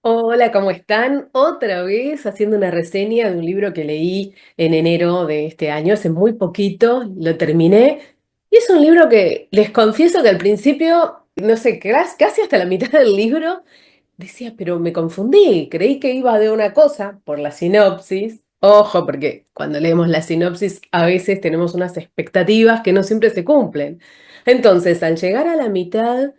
Hola, ¿cómo están? Otra vez haciendo una reseña de un libro que leí en enero de este año, hace muy poquito, lo terminé. Y es un libro que les confieso que al principio, no sé, casi hasta la mitad del libro, decía, pero me confundí, creí que iba de una cosa por la sinopsis. Ojo, porque cuando leemos la sinopsis a veces tenemos unas expectativas que no siempre se cumplen. Entonces, al llegar a la mitad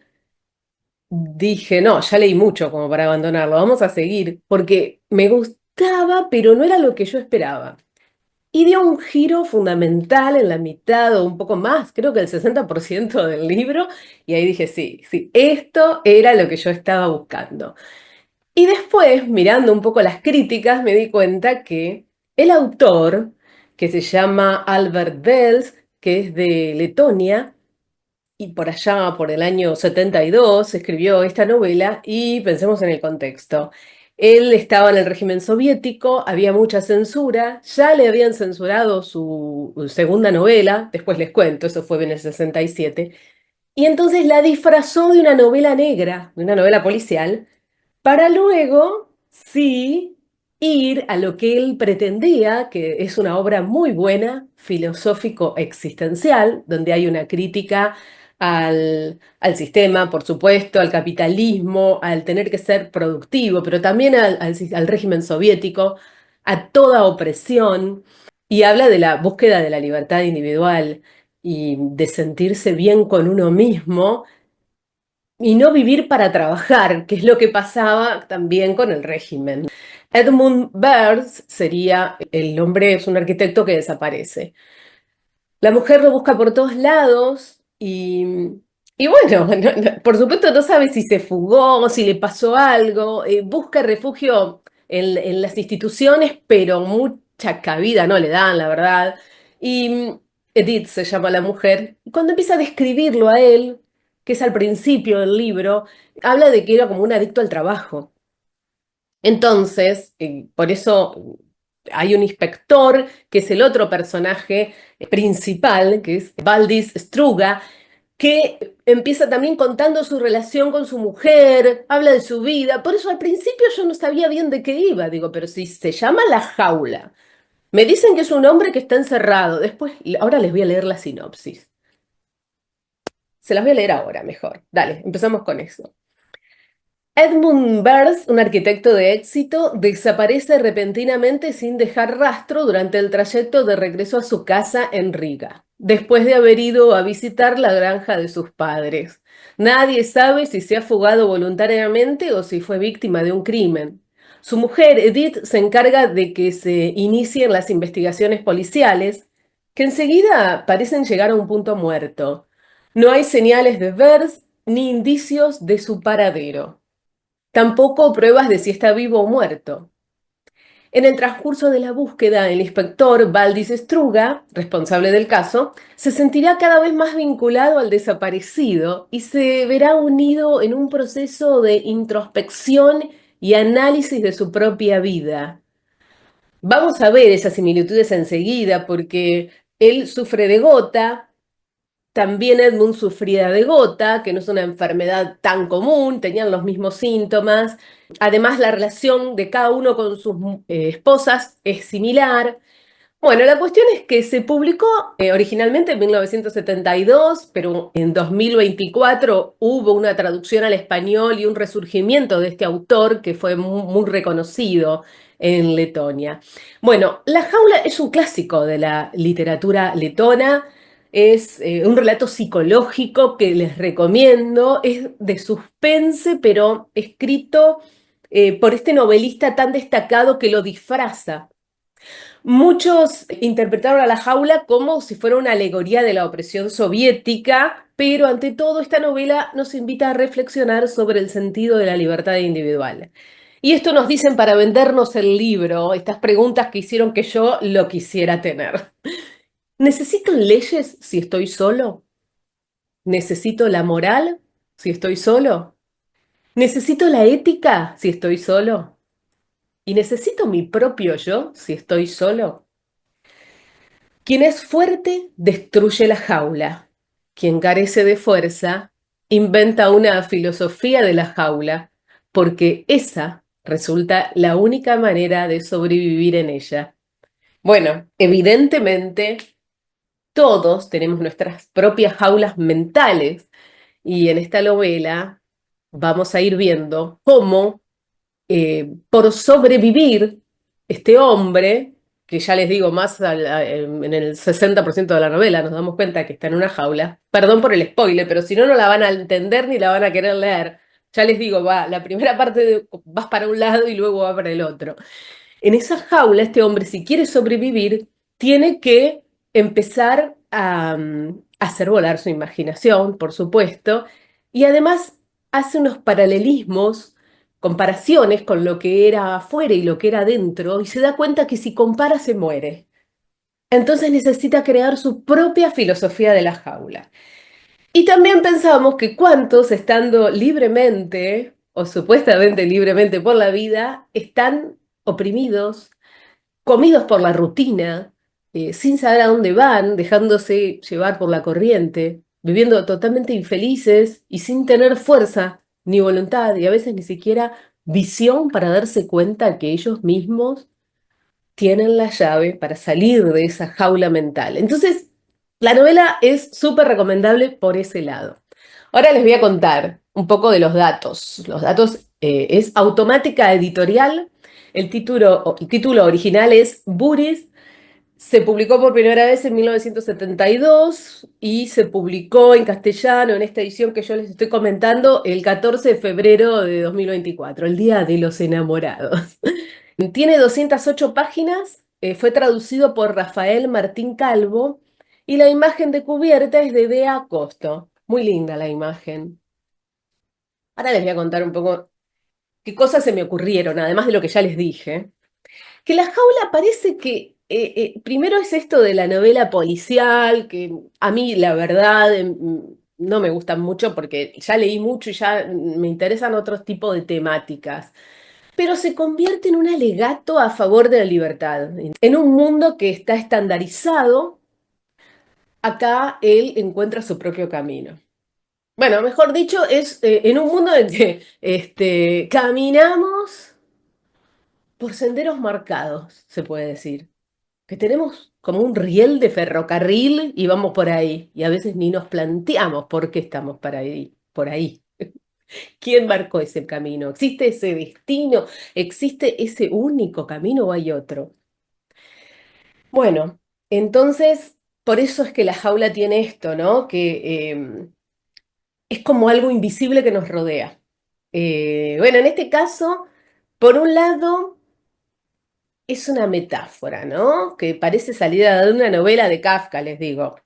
dije, no, ya leí mucho como para abandonarlo, vamos a seguir, porque me gustaba, pero no era lo que yo esperaba. Y dio un giro fundamental en la mitad o un poco más, creo que el 60% del libro, y ahí dije, sí, sí, esto era lo que yo estaba buscando. Y después, mirando un poco las críticas, me di cuenta que el autor, que se llama Albert Wells, que es de Letonia, y por allá, por el año 72, escribió esta novela y pensemos en el contexto. Él estaba en el régimen soviético, había mucha censura, ya le habían censurado su segunda novela, después les cuento, eso fue en el 67, y entonces la disfrazó de una novela negra, de una novela policial, para luego, sí, ir a lo que él pretendía, que es una obra muy buena, filosófico-existencial, donde hay una crítica al sistema, por supuesto, al capitalismo, al tener que ser productivo, pero también al régimen soviético, a toda opresión, y habla de la búsqueda de la libertad individual y de sentirse bien con uno mismo y no vivir para trabajar, que es lo que pasaba también con el régimen. Edmund Burns sería el hombre, es un arquitecto que desaparece. La mujer lo busca por todos lados y bueno, por supuesto no sabe si se fugó, si le pasó algo, busca refugio en las instituciones, pero mucha cabida no le dan, la verdad. Y Edith se llama la mujer, y cuando empieza a describirlo a él, que es al principio del libro, habla de que era como un adicto al trabajo. Entonces, por eso hay un inspector, que es el otro personaje principal, que es Valdis Struga, que empieza también contando su relación con su mujer, habla de su vida. Por eso al principio yo no sabía bien de qué iba. Digo, pero si se llama La Jaula, me dicen que es un hombre que está encerrado. Después, ahora les voy a leer la sinopsis. Se las voy a leer ahora mejor. Dale, empezamos con eso. Edmund Burns, un arquitecto de éxito, desaparece repentinamente sin dejar rastro durante el trayecto de regreso a su casa en Riga, después de haber ido a visitar la granja de sus padres. Nadie sabe si se ha fugado voluntariamente o si fue víctima de un crimen. Su mujer, Edith, se encarga de que se inicien las investigaciones policiales, que enseguida parecen llegar a un punto muerto. No hay señales de Burns ni indicios de su paradero. Tampoco pruebas de si está vivo o muerto. En el transcurso de la búsqueda, el inspector Valdis Struga, responsable del caso, se sentirá cada vez más vinculado al desaparecido y se verá unido en un proceso de introspección y análisis de su propia vida. Vamos a ver esas similitudes enseguida porque él sufre de gota. También Edmund sufría de gota, que no es una enfermedad tan común, tenían los mismos síntomas. Además, la relación de cada uno con sus esposas es similar. Bueno, la cuestión es que se publicó originalmente en 1972, pero en 2024 hubo una traducción al español y un resurgimiento de este autor que fue muy reconocido en Letonia. Bueno, La jaula es un clásico de la literatura letona, es un relato psicológico que les recomiendo, es de suspense, pero escrito por este novelista tan destacado que lo disfraza. Muchos interpretaron a la jaula como si fuera una alegoría de la opresión soviética, pero ante todo esta novela nos invita a reflexionar sobre el sentido de la libertad individual. Y esto nos dicen para vendernos el libro, estas preguntas que hicieron que yo lo quisiera tener. ¿Necesito leyes si estoy solo? ¿Necesito la moral si estoy solo? ¿Necesito la ética si estoy solo? ¿Y necesito mi propio yo si estoy solo? Quien es fuerte destruye la jaula. Quien carece de fuerza inventa una filosofía de la jaula, porque esa resulta la única manera de sobrevivir en ella. Bueno, evidentemente todos tenemos nuestras propias jaulas mentales y en esta novela vamos a ir viendo cómo por sobrevivir, este hombre, que ya les digo, más en el 60% de la novela nos damos cuenta que está en una jaula, perdón por el spoiler, pero si no, no la van a entender ni la van a querer leer. Ya les digo, va, la primera parte vas para un lado y luego va para el otro. En esa jaula, este hombre, si quiere sobrevivir, tiene que empezar a hacer volar su imaginación, por supuesto, y además hace unos paralelismos, comparaciones con lo que era afuera y lo que era adentro, y se da cuenta que si compara se muere. Entonces necesita crear su propia filosofía de la jaula. Y también pensamos que cuántos, estando libremente o supuestamente libremente por la vida, están oprimidos, comidos por la rutina, sin saber a dónde van, dejándose llevar por la corriente, viviendo totalmente infelices y sin tener fuerza ni voluntad y a veces ni siquiera visión para darse cuenta que ellos mismos tienen la llave para salir de esa jaula mental. Entonces, la novela es súper recomendable por ese lado. Ahora les voy a contar un poco de los datos. Los datos es Automática Editorial. El título original es Buris. Se publicó por primera vez en 1972 y se publicó en castellano en esta edición que yo les estoy comentando el 14 de febrero de 2024, el Día de los Enamorados. Tiene 208 páginas, fue traducido por Rafael Martín Calvo y la imagen de cubierta es de Bea Costo. Muy linda la imagen. Ahora les voy a contar un poco qué cosas se me ocurrieron, además de lo que ya les dije. Que la jaula parece que, primero es esto de la novela policial, que a mí la verdad no me gustan mucho porque ya leí mucho y ya me interesan otros tipos de temáticas. Pero se convierte en un alegato a favor de la libertad. En un mundo que está estandarizado, acá él encuentra su propio camino. Bueno, mejor dicho, es en un mundo en que caminamos por senderos marcados, se puede decir. Que tenemos como un riel de ferrocarril y vamos por ahí. Y a veces ni nos planteamos por qué estamos para ahí, por ahí. ¿Quién marcó ese camino? ¿Existe ese destino? ¿Existe ese único camino o hay otro? Bueno, entonces, por eso es que la jaula tiene esto, ¿no? Que es como algo invisible que nos rodea. Bueno, en este caso, por un lado, es una metáfora, ¿no? Que parece salida de una novela de Kafka, les digo.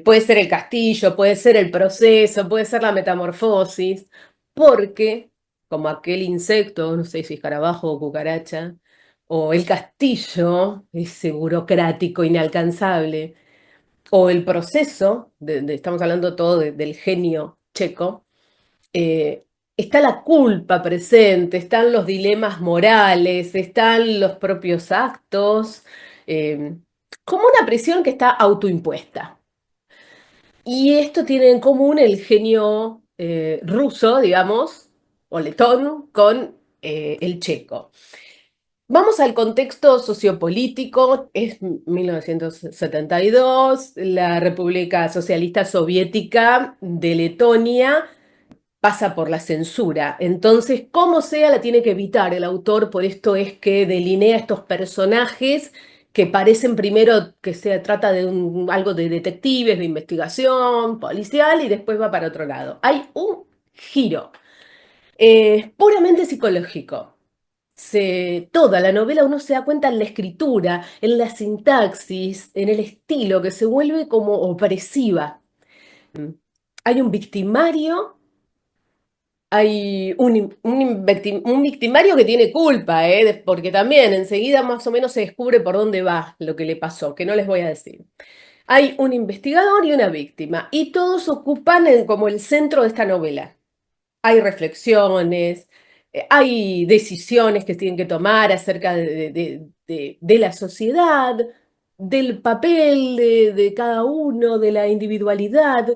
Puede ser el castillo, puede ser el proceso, puede ser la metamorfosis, porque como aquel insecto, no sé si escarabajo o cucaracha, o el castillo, ese burocrático inalcanzable, o el proceso, estamos hablando todo del genio checo, eh, está la culpa presente, están los dilemas morales, están los propios actos, eh, como una presión que está autoimpuesta. Y esto tiene en común el genio ruso, digamos, o letón, con el checo. Vamos al contexto sociopolítico, es 1972, la República Socialista Soviética de Letonia pasa por la censura. Entonces, como sea, la tiene que evitar el autor, por esto es que delinea estos personajes que parecen primero que se trata de algo de detectives, de investigación, policial, y después va para otro lado. Hay un giro puramente psicológico. Toda la novela uno se da cuenta en la escritura, en la sintaxis, en el estilo, que se vuelve como opresiva. Hay un victimario. Hay un victimario que tiene culpa, porque también enseguida más o menos se descubre por dónde va lo que le pasó, que no les voy a decir. Hay un investigador y una víctima, y todos ocupan como el centro de esta novela. Hay reflexiones, hay decisiones que se tienen que tomar acerca de la sociedad, del papel de cada uno, de la individualidad.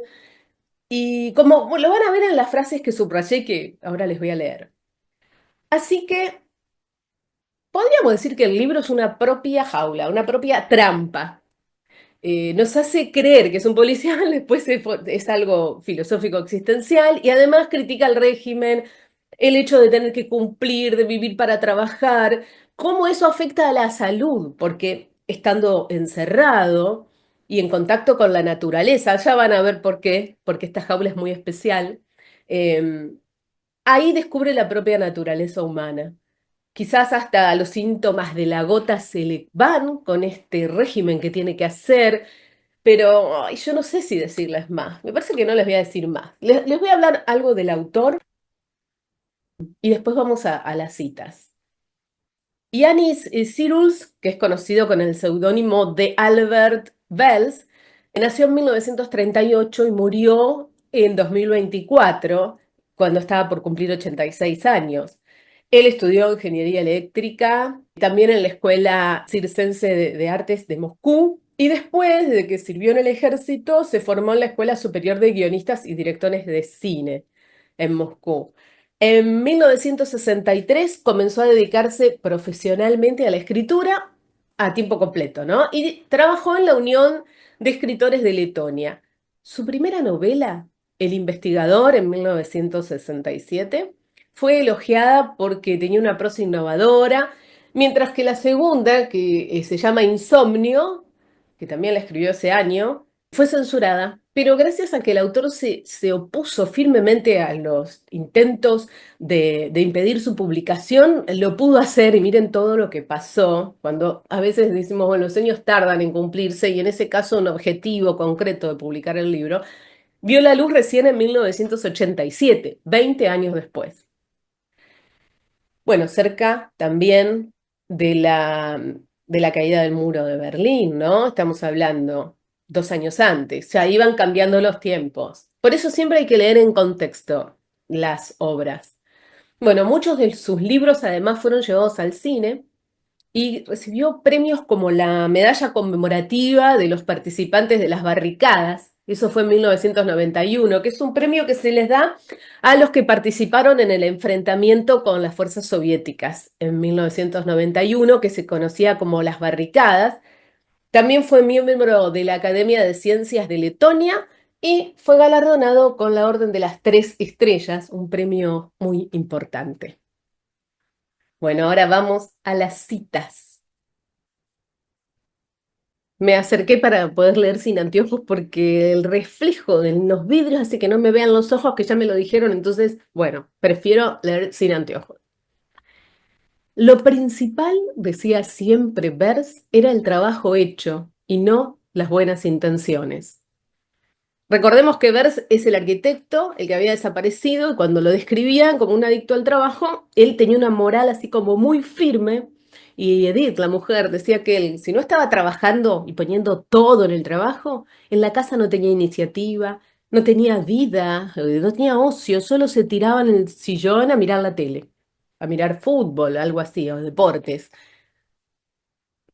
Y como lo van a ver en las frases que subrayé, que ahora les voy a leer. Así que podríamos decir que el libro es una propia jaula, una propia trampa. Nos hace creer que es un policial, después es algo filosófico existencial y además critica el régimen, el hecho de tener que cumplir, de vivir para trabajar, cómo eso afecta a la salud, porque estando encerrado y en contacto con la naturaleza, ya van a ver por qué, porque esta jaula es muy especial, eh, ahí descubre la propia naturaleza humana. Quizás hasta los síntomas de la gota se le van con este régimen que tiene que hacer, pero ay, yo no sé si decirles más. Me parece que no les voy a decir más. Les voy a hablar algo del autor y después vamos a las citas. Yanis Cyrus, que es conocido con el seudónimo de Albert Wells, nació en 1938 y murió en 2024, cuando estaba por cumplir 86 años. Él estudió ingeniería eléctrica, también en la Escuela Circense de Artes de Moscú, y después de que sirvió en el ejército, se formó en la Escuela Superior de Guionistas y Directores de Cine en Moscú. En 1963 comenzó a dedicarse profesionalmente a la escritura a tiempo completo, ¿no? Y trabajó en la Unión de Escritores de Letonia. Su primera novela, El investigador, en 1967, fue elogiada porque tenía una prosa innovadora, mientras que la segunda, que se llama Insomnio, que también la escribió ese año, fue censurada, pero gracias a que el autor se opuso firmemente a los intentos de impedir su publicación, lo pudo hacer y miren todo lo que pasó, cuando a veces decimos, bueno, los sueños tardan en cumplirse y en ese caso un objetivo concreto de publicar el libro vio la luz recién en 1987, 20 años después. Bueno, cerca también de la caída del muro de Berlín, ¿no? Estamos hablando 2 años antes, ya iban cambiando los tiempos. Por eso siempre hay que leer en contexto las obras. Bueno, muchos de sus libros además fueron llevados al cine y recibió premios como la medalla conmemorativa de los participantes de las barricadas. Eso fue en 1991, que es un premio que se les da a los que participaron en el enfrentamiento con las fuerzas soviéticas en 1991, que se conocía como las barricadas. También fue miembro de la Academia de Ciencias de Letonia y fue galardonado con la Orden de las Tres Estrellas, un premio muy importante. Bueno, ahora vamos a las citas. Me acerqué para poder leer sin anteojos porque el reflejo de los vidrios hace que no me vean los ojos, que ya me lo dijeron, entonces, bueno, prefiero leer sin anteojos. Lo principal, decía siempre Bers, era el trabajo hecho y no las buenas intenciones. Recordemos que Bers es el arquitecto, el que había desaparecido, y cuando lo describían como un adicto al trabajo, él tenía una moral así como muy firme. Y Edith, la mujer, decía que él, si no estaba trabajando y poniendo todo en el trabajo, en la casa no tenía iniciativa, no tenía vida, no tenía ocio, solo se tiraba en el sillón a mirar la tele, a mirar fútbol, algo así, o deportes.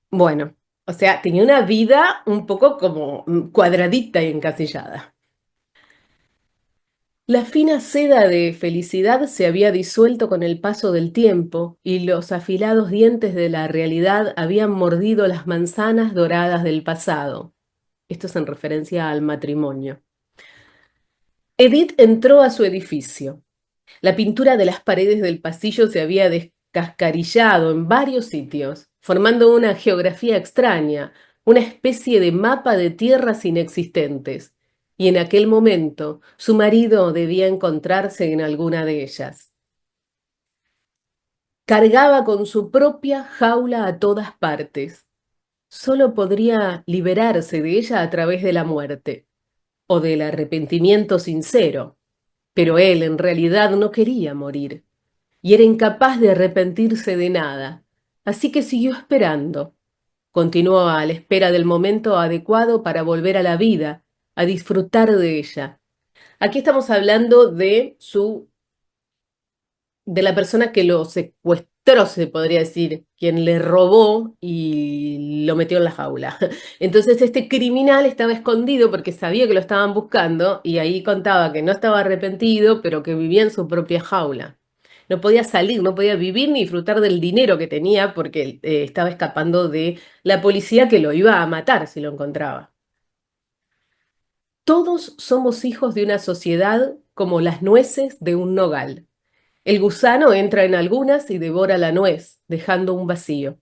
Bueno, o sea, tenía una vida un poco como cuadradita y encasillada. La fina seda de felicidad se había disuelto con el paso del tiempo y los afilados dientes de la realidad habían mordido las manzanas doradas del pasado. Esto es en referencia al matrimonio. Edith entró a su edificio. La pintura de las paredes del pasillo se había descascarillado en varios sitios, formando una geografía extraña, una especie de mapa de tierras inexistentes. Y en aquel momento su marido debía encontrarse en alguna de ellas. Cargaba con su propia jaula a todas partes. Solo podría liberarse de ella a través de la muerte o del arrepentimiento sincero. Pero él en realidad no quería morir y era incapaz de arrepentirse de nada. Así que siguió esperando. Continuó a la espera del momento adecuado para volver a la vida, a disfrutar de ella. Aquí estamos hablando de la persona que lo secuestró, se podría decir, quien le robó y lo metió en la jaula. Entonces este criminal estaba escondido porque sabía que lo estaban buscando y ahí contaba que no estaba arrepentido, pero que vivía en su propia jaula. no podía salir, no podía vivir ni disfrutar del dinero que tenía porque estaba escapando de la policía que lo iba a matar si lo encontraba. Todos somos hijos de una sociedad como las nueces de un nogal. El gusano entra en algunas y devora la nuez, dejando un vacío.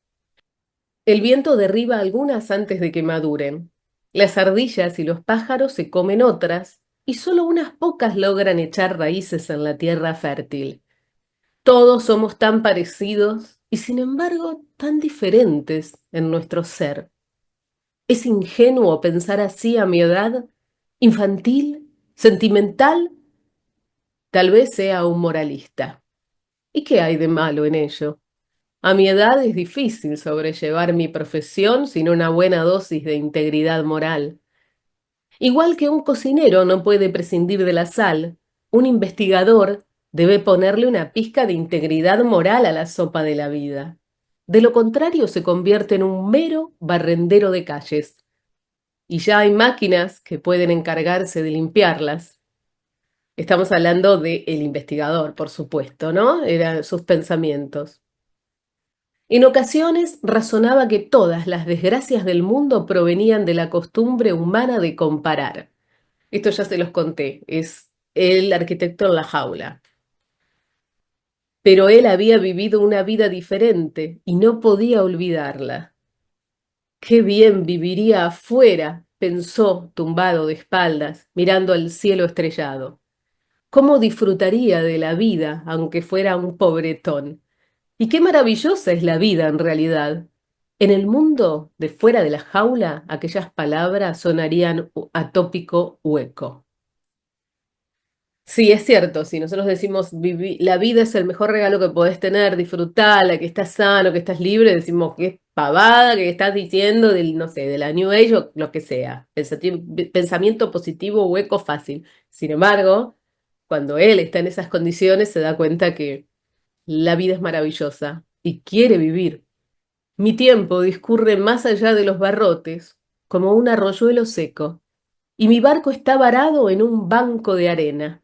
El viento derriba algunas antes de que maduren. Las ardillas y los pájaros se comen otras, y solo unas pocas logran echar raíces en la tierra fértil. Todos somos tan parecidos y sin embargo tan diferentes en nuestro ser. ¿Es ingenuo pensar así a mi edad? ¿Infantil? ¿Sentimental? Tal vez sea un moralista. ¿Y qué hay de malo en ello? A mi edad es difícil sobrellevar mi profesión sin una buena dosis de integridad moral. Igual que un cocinero no puede prescindir de la sal, un investigador debe ponerle una pizca de integridad moral a la sopa de la vida. De lo contrario se convierte en un mero barrendero de calles. Y ya hay máquinas que pueden encargarse de limpiarlas. Estamos hablando de el investigador, por supuesto, ¿no? Eran sus pensamientos. En ocasiones razonaba que todas las desgracias del mundo provenían de la costumbre humana de comparar. Esto ya se los conté, es el arquitecto en la jaula. Pero él había vivido una vida diferente y no podía olvidarla. Qué bien viviría afuera, pensó, tumbado de espaldas, mirando al cielo estrellado. Cómo disfrutaría de la vida, aunque fuera un pobretón. Y qué maravillosa es la vida en realidad. En el mundo de fuera de la jaula, aquellas palabras sonarían atópico hueco. Sí, es cierto, si nosotros decimos la vida es el mejor regalo que podés tener, disfrutala, que estás sano, que estás libre, decimos que es pavada, que estás diciendo del, no sé, de la New Age o lo que sea. Pensamiento positivo, hueco, fácil. Sin embargo, cuando él está en esas condiciones, se da cuenta que la vida es maravillosa y quiere vivir. Mi tiempo discurre más allá de los barrotes, como un arroyuelo seco, y mi barco está varado en un banco de arena.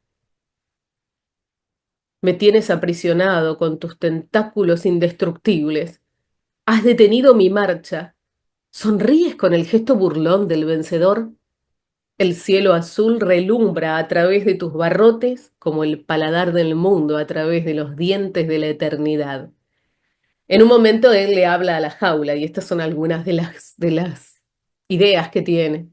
Me tienes aprisionado con tus tentáculos indestructibles. Has detenido mi marcha. ¿Sonríes con el gesto burlón del vencedor? El cielo azul relumbra a través de tus barrotes como el paladar del mundo a través de los dientes de la eternidad. En un momento él le habla a la jaula y estas son algunas de las ideas que tiene.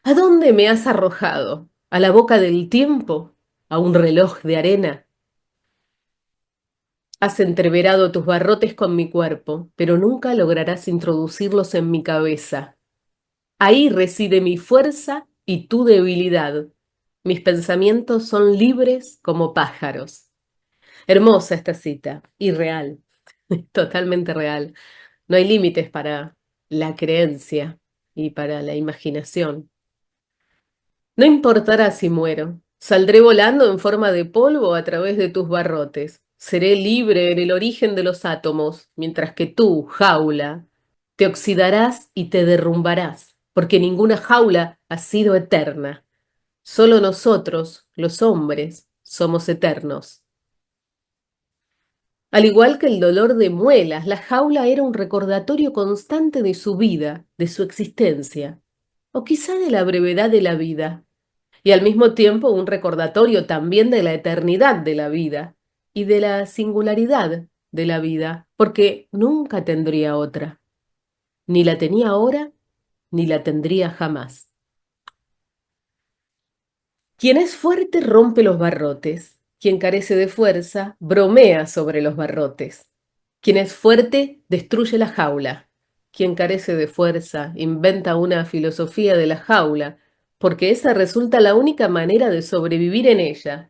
¿A dónde me has arrojado? ¿A la boca del tiempo? ¿A un reloj de arena? Has entreverado tus barrotes con mi cuerpo, pero nunca lograrás introducirlos en mi cabeza. Ahí reside mi fuerza y tu debilidad. Mis pensamientos son libres como pájaros. Hermosa esta cita, y real, totalmente real. No hay límites para la creencia y para la imaginación. No importará si muero. Saldré volando en forma de polvo a través de tus barrotes. Seré libre en el origen de los átomos, mientras que tú, jaula, te oxidarás y te derrumbarás, porque ninguna jaula ha sido eterna. Solo nosotros, los hombres, somos eternos. Al igual que el dolor de muelas, la jaula era un recordatorio constante de su vida, de su existencia, o quizá de la brevedad de la vida, y al mismo tiempo un recordatorio también de la eternidad de la vida y de la singularidad de la vida, porque nunca tendría otra. Ni la tenía ahora, ni la tendría jamás. Quien es fuerte rompe los barrotes. Quien carece de fuerza bromea sobre los barrotes. Quien es fuerte destruye la jaula. Quien carece de fuerza inventa una filosofía de la jaula, porque esa resulta la única manera de sobrevivir en ella.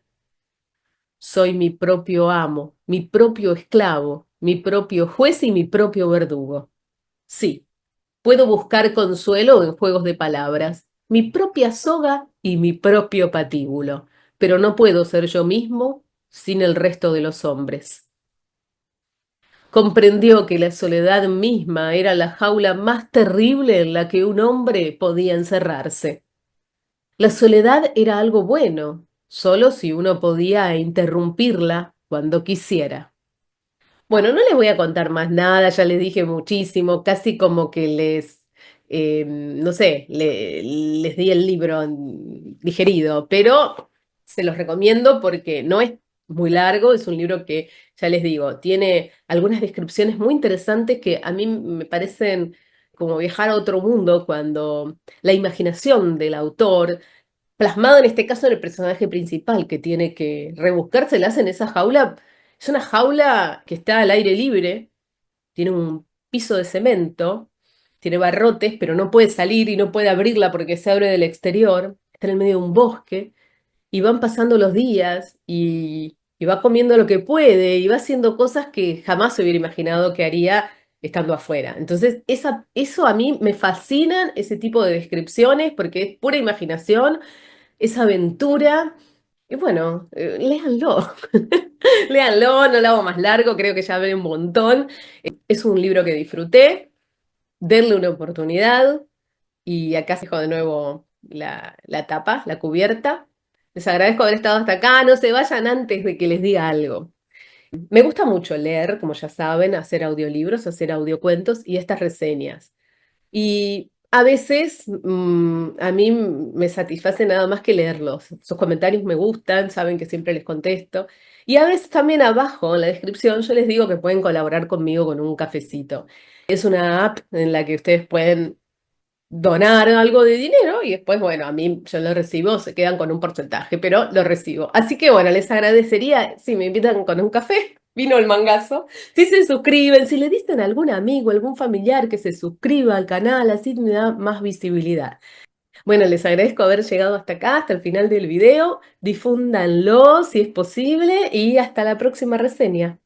Soy mi propio amo, mi propio esclavo, mi propio juez y mi propio verdugo. Sí, puedo buscar consuelo en juegos de palabras, mi propia soga y mi propio patíbulo, pero no puedo ser yo mismo sin el resto de los hombres. Comprendió que la soledad misma era la jaula más terrible en la que un hombre podía encerrarse. La soledad era algo bueno, solo si uno podía interrumpirla cuando quisiera. Bueno, no les voy a contar más nada, ya les dije muchísimo, casi como que no sé, les di el libro digerido, pero se los recomiendo porque no es muy largo, es un libro que, ya les digo, tiene algunas descripciones muy interesantes que a mí me parecen como viajar a otro mundo cuando la imaginación del autor plasmado en este caso en el personaje principal, que tiene que rebuscárselas en esa jaula. Es una jaula que está al aire libre, tiene un piso de cemento, tiene barrotes, pero no puede salir y no puede abrirla porque se abre del exterior. Está en el medio de un bosque y van pasando los días y va comiendo lo que puede y va haciendo cosas que jamás se hubiera imaginado que haría estando afuera. Entonces, eso a mí me fascinan, ese tipo de descripciones, porque es pura imaginación, esa aventura. Y bueno, léanlo. Léanlo, no lo hago más largo, creo que ya hablé un montón. Es un libro que disfruté, denle una oportunidad. Y acá se dejo de nuevo la tapa, la cubierta. Les agradezco haber estado hasta acá. No se vayan antes de que les diga algo. Me gusta mucho leer, como ya saben, hacer audiolibros, hacer audiocuentos y estas reseñas. Y a veces a mí me satisface nada más que leerlos. Sus comentarios me gustan, saben que siempre les contesto. Y a veces también abajo en la descripción yo les digo que pueden colaborar conmigo con un cafecito. Es una app en la que ustedes pueden donar algo de dinero y después, bueno, a mí yo lo recibo, se quedan con un porcentaje, pero lo recibo. Así que bueno, les agradecería si me invitan con un café, vino el mangazo, si se suscriben, si le dicen a algún amigo, algún familiar que se suscriba al canal, así me da más visibilidad. Bueno, les agradezco haber llegado hasta acá, hasta el final del video, difúndanlo si es posible y hasta la próxima reseña.